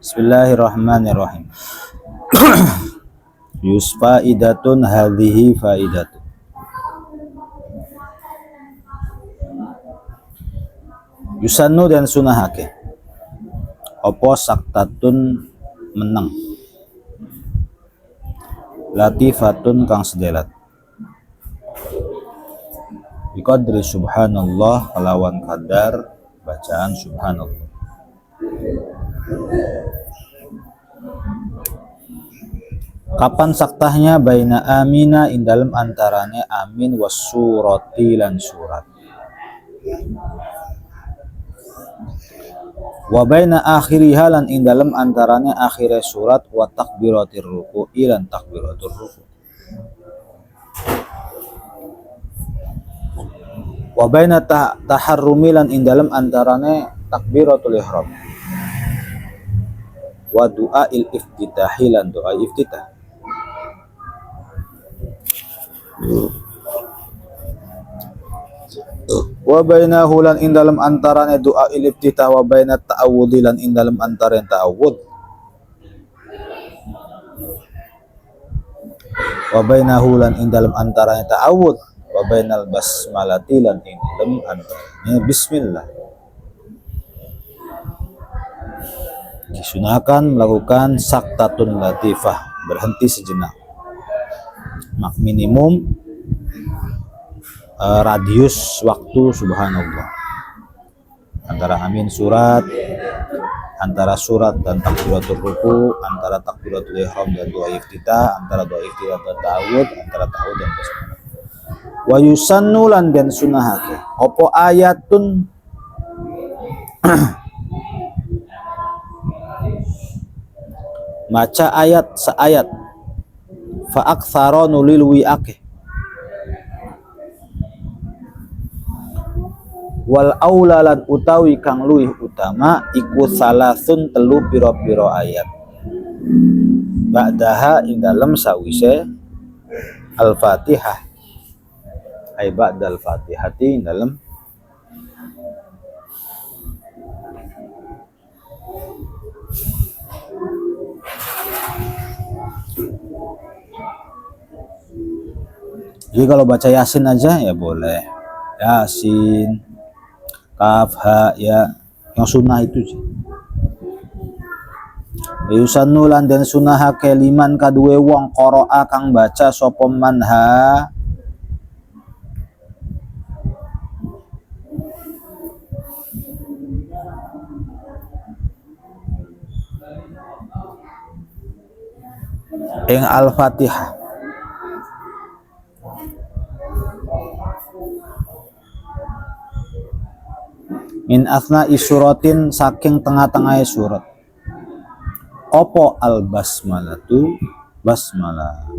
Bismillahirrahmanirrahim. Yusfaidatun hadhihi faidatun. Yusannu dan sunahake. Opo saktatun meneng. Latifatun kang sedelat. Biqadri subhanallah kalawan kadar bacaan subhanallah. Kapan saktahnya baina amina ing dalem antarane amin wasurati lan surat. Wa baina akhiriha lan ing dalem antarane akhire surat wa takbiratir ruku'i lan takbiratur ruku'. Wa baina taharrumi lan ing dalem antarane takbiratul ihram. Wa du'ail iftitahi lan doa iftitah. Wa bainahu lan ing dalem antarane doa iftitah wa baina ta'awudhi lan ing dalem antarane ta'awud. Wa bainahu lan ing dalem antarane ta'awud wa bainal basmalati lan ing dalem antarane bismillah. Disunahkan melakukan saktatun latifah, berhenti sejenak. Minimum radius waktu subhanallah antara amin surat, antara surat dan takbiratul ruku, antara takbiratul ihram dan doa iftitah, antara doa iftitah dan ta'awud, antara ta'awud dan basmalah. Wa yusannu lan den sunahake opo ayatun maca ayat seayat fa aktsara nulil wi'ake wal aulalan utawi kang luwih utama iku salasun telu pira-pira ayat ba'daha ing dalem sawise al-Fatihah ay ba'dal Fatihati ing dalem jadi kalau baca Yasin aja ya boleh. Yasin, Kaf, Ha, ya yang sunnah itu sih. Yusannu lan den sunahake liman kaduwe wong qara'a kang baca sapa manha ing Al-Fatihah min asna isuratin saking tengah-tengah surat opo al basmalatu basmalah.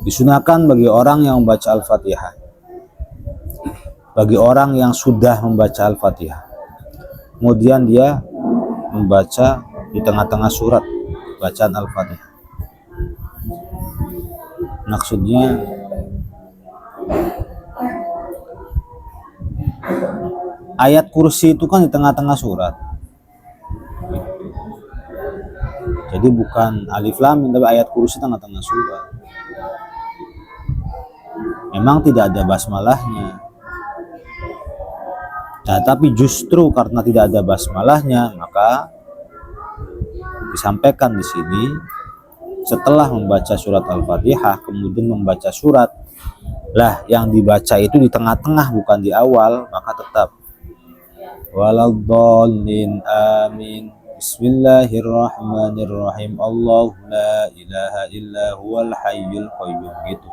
Disunahkan bagi orang yang membaca Al-Fatihah, bagi orang yang sudah membaca Al-Fatihah kemudian dia membaca di tengah-tengah surat bacaan Al-Fatihah. Maksudnya ayat kursi itu kan di tengah-tengah surat. Jadi bukan alif lam mim tapi ayat kursi tengah-tengah surat. Memang tidak ada basmalahnya. Nah, tapi justru karena tidak ada basmalahnya maka disampaikan di sini setelah membaca surat Al-Fatihah kemudian membaca surat lah yang dibaca itu di tengah-tengah bukan di awal, maka tetap waladdallin amin bismillahirrahmanirrahim Allahu la ilaha illa huwal hayyul qayyum gitu.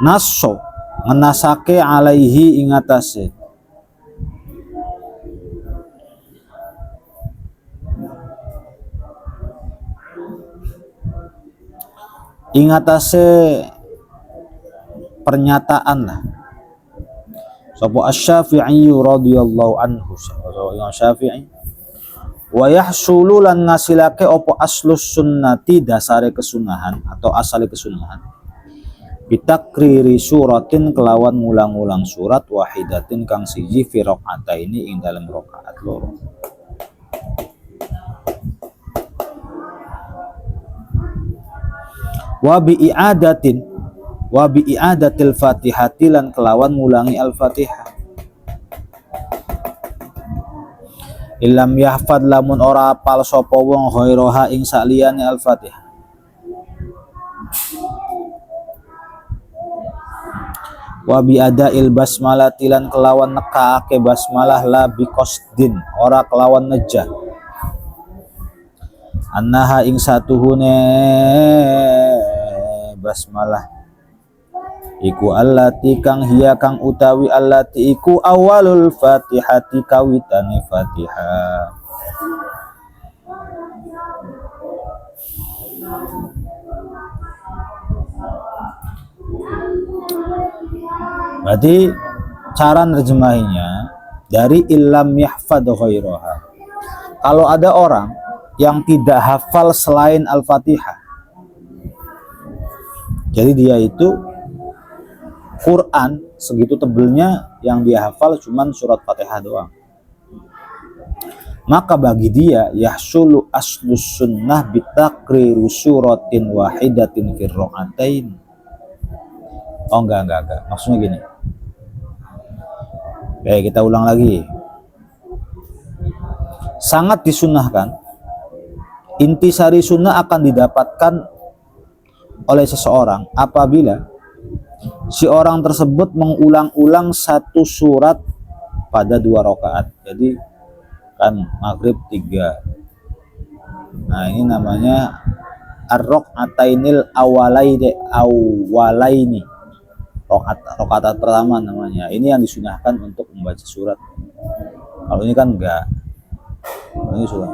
Nasso ngenasake alaihi ingatase pernyataan lah sapa Asy-Syafi'i radhiyallahu anhu. Syafi'i Wa yahsulu lan ngasilake opo aslus sunnati dasare kesunahan atau asale kesunahan bitakriri suratin kelawan ngulang-ulang surat wahidatin kang siji fi rakaataini ing dalem rakaat loro. Wa bi i'adatil fatihati lan kelawan ngulangi al-fatihah. Ilam yahfad lamun ora apal sapa wong ghairaha ing saliyane al-fatihah. Wa bi adail basmalah tilan kelawan nekaake basmalah la bi qasdin ora kelawan nejah. Annaha ing satuhune basmalah iku allati kang hiya kang utawi allati iku awalul fatihati kawitane fatihah. Berarti cara nerjemahinya dari illam yahfad ghairaha. Kalau ada orang yang tidak hafal selain Al-Fatihah, jadi dia itu Quran segitu tebelnya yang dia hafal cuman surat Fatihah doang, maka bagi dia yahsulu aslus sunnah bitakriru suratin wahidatin fir rakaatain. Oh enggak, maksudnya gini. Oke, kita ulang lagi. Sangat disunahkan, intisari sunnah akan didapatkan oleh seseorang apabila si orang tersebut mengulang-ulang satu surat pada 2 rakaat. Jadi kan maghrib 3. Nah ini namanya ar-rakaatainil awalaini. Rakaat pertama namanya. Ini yang disunahkan untuk membaca surat. Kalau ini kan enggak. Ini surat.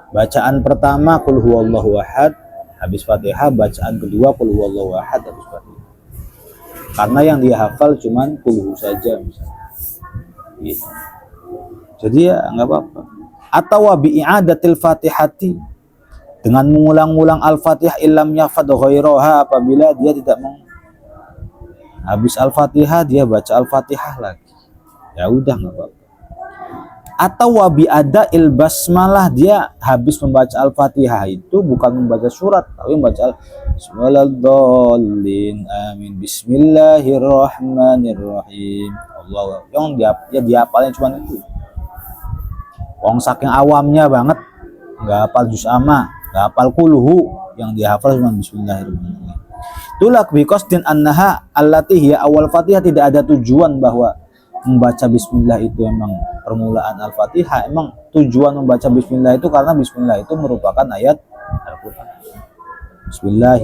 Bacaan pertama qul huwallahu ahad habis Fatihah, bacaan kedua qul huwallahu ahad habis Fatihah. Karena yang dia hafal cuman qul saja misalnya. Gitu. Jadi ya enggak apa-apa. Atau wa bi'adatil Fatihati, dengan mengulang-ulang Al-Fatihah illam yafad ghairaha, apabila dia tidak habis Al-Fatihah dia baca Al-Fatihah lagi. Ya udah enggak apa-apa. Atau wa bi'ada'il basmalah, dia habis membaca Al-Fatihah itu bukan membaca surat tapi membaca Bismillahirrahmanirrahim. Amin. Bismillahirrahmanirrahim. Allah. Yang dia hafalnya cuma itu. Wong saking awamnya banget, nggak hafal juz amma, nggak hafal kulhu, yang dia hafal cuma Bismillahirrahmanirrahim. Itulah biqasdin annaha allati hiya awal Fatihah, tidak ada tujuan bahwa membaca Bismillah itu emang permulaan Al-Fatihah. Emang tujuan membaca Bismillah itu karena Bismillah itu merupakan ayat Al-Quran. Bismillah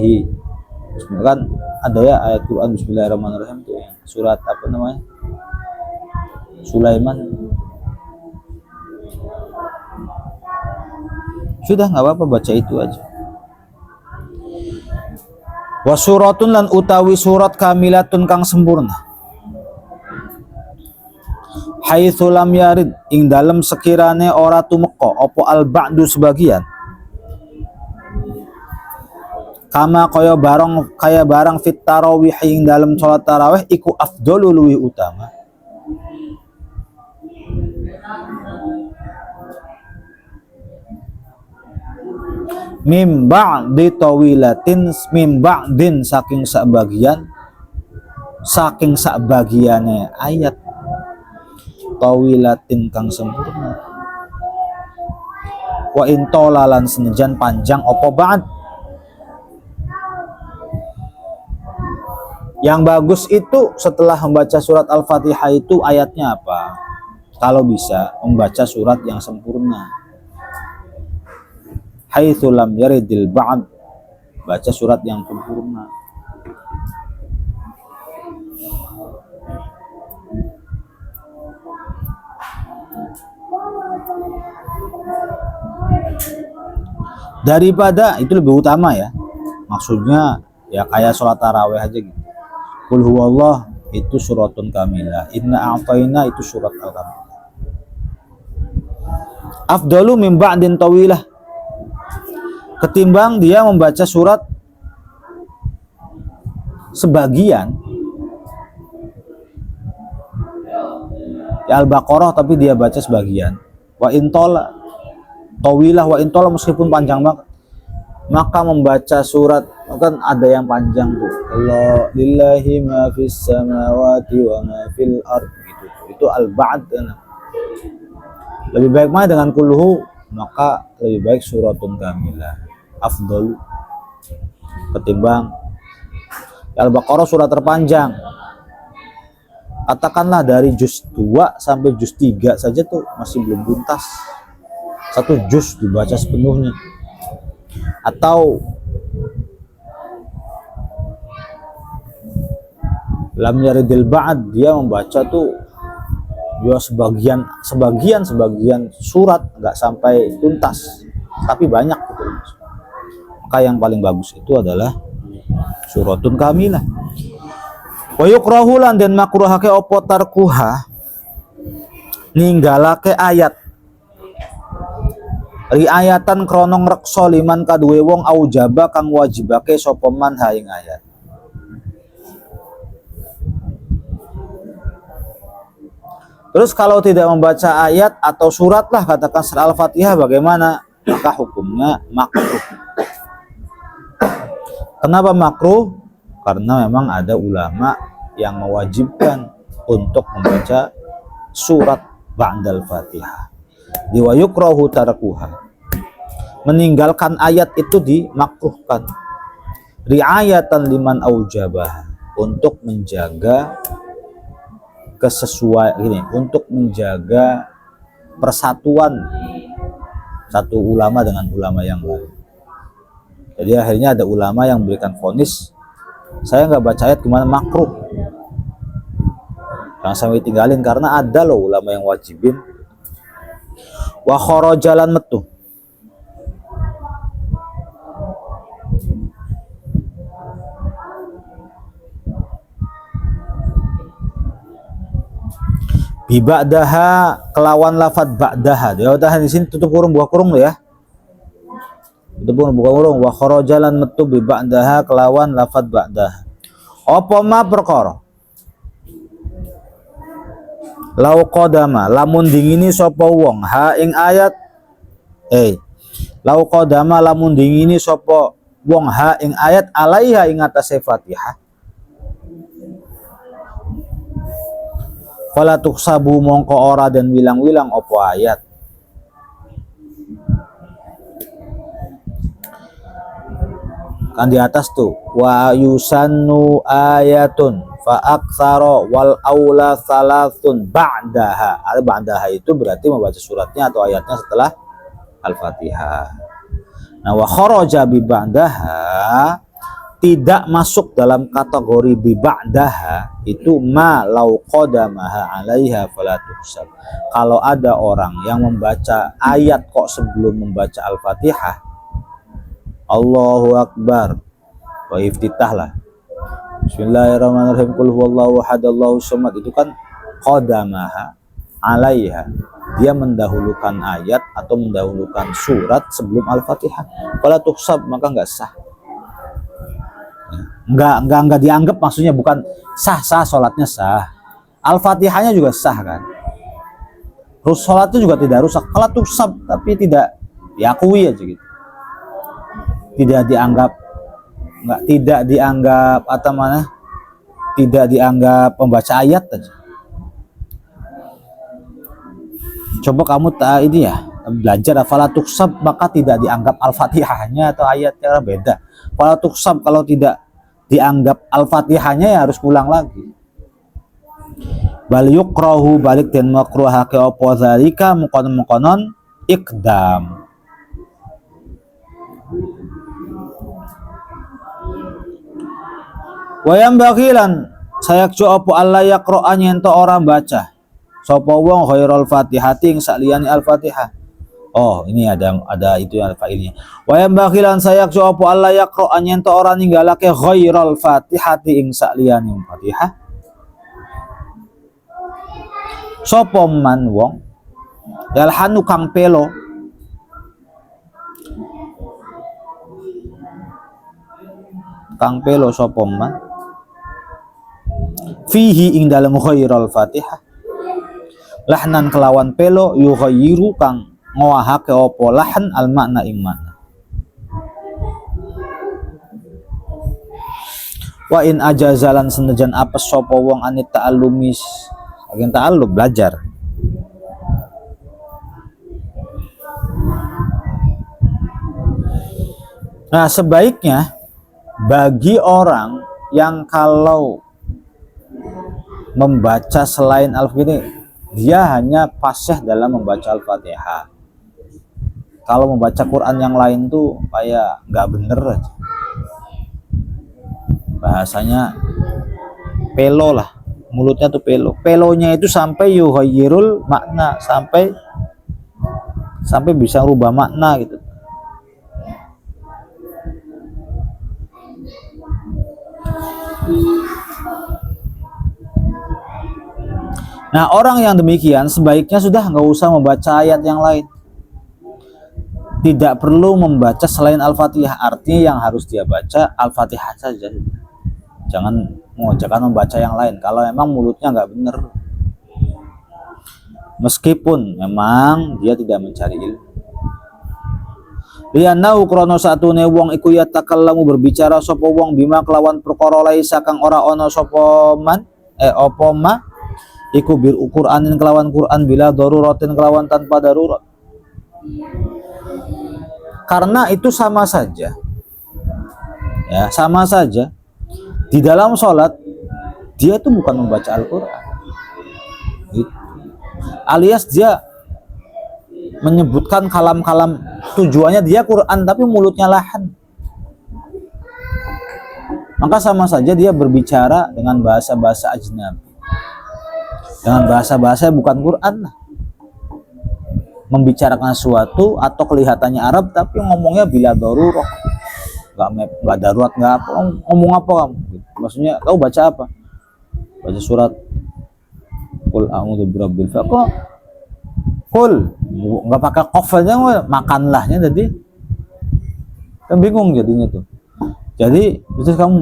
kan ada ya ayat Quran Bismillahirrahmanirrahim itu yang surat apa namanya? Sulaiman. Sudah nggak apa-apa baca itu aja. Wa suratun lan utawi surat kamilatun kang sempurna. Haitsu lam yarid ing dalem sekirane ora tumeka apa al ba'du sebagian. Kama kaya barang fit tarawih ing dalem salat tarawih iku afdhalu luwih utama. Mim ba'di tawilatin, mim ba'din saking sabagiane ayat tawilatin kang sempurna. Wa intolalan senajan panjang opo ba'd. Yang bagus itu setelah membaca surat Al-Fatihah itu ayatnya apa? Kalau bisa membaca surat yang sempurna. Haitsu lam yaridil ba'd, baca surat yang sempurna. Daripada itu lebih utama ya. Maksudnya ya kayak sholat tarawih aja gitu. Qul huwallah itu suratun kamilah. Inna a'tayna itu surat al-kamilah. afdalu min ba'din tawilah, ketimbang dia membaca surat sebagian ya Al-Baqarah tapi dia baca sebagian, wa intola tawilah, wa intola meskipun panjang banget, maka membaca surat kan ada yang panjang tuh, Allah lillahi ma fis samawati wa ma fil ard gitu, itu al-ba'd. Lebih baik mah dengan kulhu, maka lebih baik suratun kamilah afdal ketimbang Al-Baqarah surat terpanjang. Katakanlah dari juz 2 sampai juz 3 saja tuh masih belum tuntas. Satu juz dibaca sepenuhnya. Atau lam yaridil ba'd, dia membaca tuh ya sebagian surat nggak sampai tuntas, tapi banyak gitu. Maka yang paling bagus itu adalah suratun kamilah. Wa yukrahu lan den makruhake apa tarkuha, ninggalake ayat riayatan krana ngreksa liman kaduwe wong aujaba kang wajibake sapa man ha ing ayat. Terus kalau tidak membaca ayat atau surat lah, katakan surah Al-Fatihah, bagaimana? Maka hukumnya makruh. Kenapa makruh? Karena memang ada ulama yang mewajibkan untuk membaca surat ba'dal Fatihah. Wa yukrahu tarkuha, meninggalkan ayat itu dimakruhkan. Riayatan liman aujabah, untuk menjaga untuk menjaga persatuan satu ulama dengan ulama yang lain. Jadi akhirnya ada ulama yang memberikan vonis, saya nggak baca ayat gimana, makruh, yang saya tinggalin karena ada loh ulama yang wajibin. Wa kharajalan metu, bi ba'daha kelawan lafad ba'daha. Dia tahan di sini tutup kurung buka kurung lo ya. Tutup kurung buka kurung. Wa kharajalan metu bi ba'daha kelawan lafad ba'daha. Apa ma perkara? Lau qadama lamun dingini sapa wong ha ing ayat lau qadama lamun dingini sapa wong ha ing ayat alaiha ing atase Fatihah, fala tuksabu mongko ora dan wilang-wilang apa ayat. Kan di atas tuh wa yusannu ayatun fa aktsara wal aula salatun ba'daha. Ada ba'daha itu berarti membaca suratnya atau ayatnya setelah Al-Fatihah. Nah, wa kharaja bi ba'daha tidak masuk dalam kategori bi ba'daha itu ma lau qadamaha 'alaiha fala tuhsab. Kalau ada orang yang membaca ayat kok sebelum membaca Al-Fatihah, Allahu Akbar wa iftitah lah, Bismillahirrahmanirrahim, qul huwallahu ahad Allahu samad, itu kan qadamaha 'alaiha, dia mendahulukan ayat atau mendahulukan surat sebelum Al-Fatihah, fala tuhsab, maka enggak sah. Enggak dianggap, maksudnya bukan sah sholatnya sah, Al-Fatihahnya juga sah kan, terus sholatnya juga tidak rusak. Kalau tuhsab tapi tidak diakui aja gitu, tidak dianggap atau mana, tidak dianggap pembaca ayat aja. Coba kamu ini ya belajar fala tuhsab, maka tidak dianggap Al-Fatihahnya atau ayatnya beda. Fala tuhsab kalau tidak dianggap Al-Fatihahnya ya harus pulang lagi. Bal yukrahu balik dan makruhake apa zalika mukonon ikdam. Wayam bagilan sayakju apa Allah yaqra'a nyento orang baca sapa wong ghairul Fatihati ing saliyane Al-Fatihah. Oh, ini ada itu yang failnya. Wayam bagilan sayakju apa Allah yaqra'a nyento orang ninggalake ghairul Fatihati ing saliyane Fatihah. Sapa man wong Yalhanu kang pelo. Kang pelo sapa man fihi ing dalem khairal Fatihah lahnan kelawan pelo yughayyiru kang ngowahake apa lahan al makna ing makna. Wa in ajazalan senajan apes sapa wong anit ta'allumis saking ta'allum belajar. Nah, sebaiknya bagi orang yang kalau membaca selain Al-Fatihah, dia hanya fasih dalam membaca Al-Fatihah. Kalau membaca Quran yang lain tuh kayak nggak bener aja. Bahasanya pelo lah, mulutnya tuh pelo. Pelonya itu sampai yuhayyirul makna, sampai bisa rubah makna gitu. Nah, orang yang demikian sebaiknya sudah nggak usah membaca ayat yang lain. Tidak perlu membaca selain Al-Fatihah. Artinya yang harus dia baca Al-Fatihah saja. Jangan membaca yang lain kalau memang mulutnya nggak benar. Meskipun memang dia tidak mencari ilmu. Lianau krono satune wong iku ya takallamu berbicara sapa wong bima kelawan perkara laisa kang ora ana sapa man apa ma iku bir Qur'anin kelawan Quran bila daruratin kelawan tanpa darurat. Karena itu sama saja. Ya, sama saja. Di dalam sholat dia itu bukan membaca Al-Qur'an. Gitu. Alias dia menyebutkan kalam-kalam, tujuannya dia Quran tapi mulutnya lahan. Maka sama saja dia berbicara dengan bahasa-bahasa ajnabi, dengan bahasa-bahasa bukan Quran lah. Membicarakan sesuatu atau kelihatannya Arab tapi ngomongnya bila darurah, nggak darurat, nggak apa, ngomong apa kamu? Maksudnya kau baca apa? Baca surat Qul a'udzu birabbil falaq. Qul nggak pakai qafnya, makanlahnya, jadi kan bingung jadinya tuh. Jadi terus kamu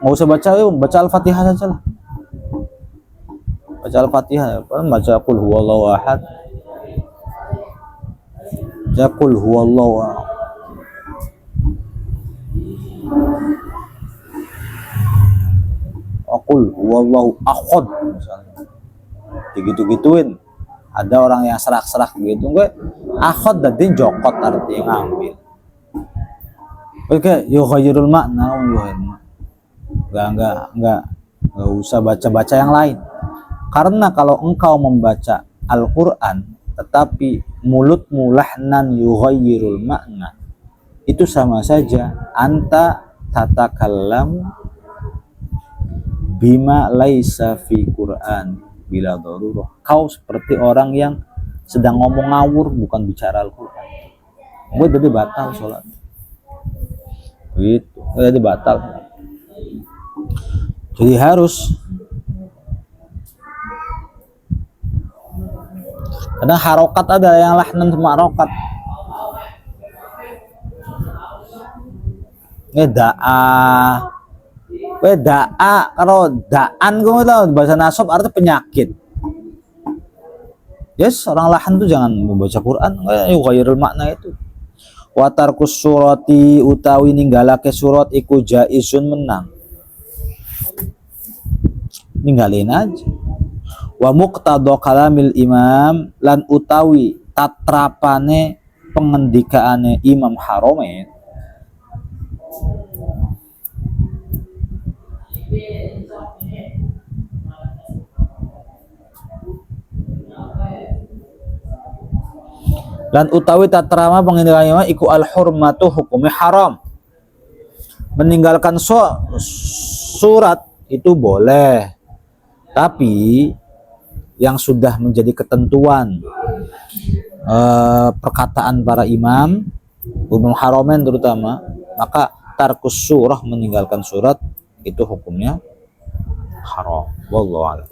nggak usah baca, yuk baca Al-Fatihah saja lah. Baca Al-Fatihah, baca Qul huwallahu ahad, baca Qul huwallahu ahad. Qul huwallahu ahad misalnya. Digitu-gituin. Ada orang yang serak-serak gitu, gue akhod dan jokot artinya ngambil. Oke, yuhayyirul makna, enggak usah baca-baca yang lain. Karena kalau engkau membaca Al-Qur'an tetapi mulutmu lahnan yuhayyirul makna, itu sama saja anta tatakallam bima laisa fi Qur'an bila darurah. Kau seperti orang yang sedang ngomong ngawur, bukan bicara Al-Quran. Gue jadi batal sholat. Gitu, jadi batal. Jadi harus. Kadang harokat ada yang lahnan sama harokat. Da'a, kalau da'an gue tahu bahasa nasab artinya penyakit. Yes, orang lahan tuh jangan membaca Quran, yughayirul makna itu. Wa tarkus surati utawi ninggalake surat iku jaizun menang. Ninggalin aja. Wa muqtadha kalamil imam lan utawi tatrapane pengendikaane Imam Haramain. Dan utawi tatrama pengendalian iku al-hurmatu hukumnya haram. Meninggalkan surat itu boleh, tapi yang sudah menjadi ketentuan perkataan para imam Haramain terutama, maka tarkus surah, meninggalkan surat itu hukumnya haram. Wallahu a'lam.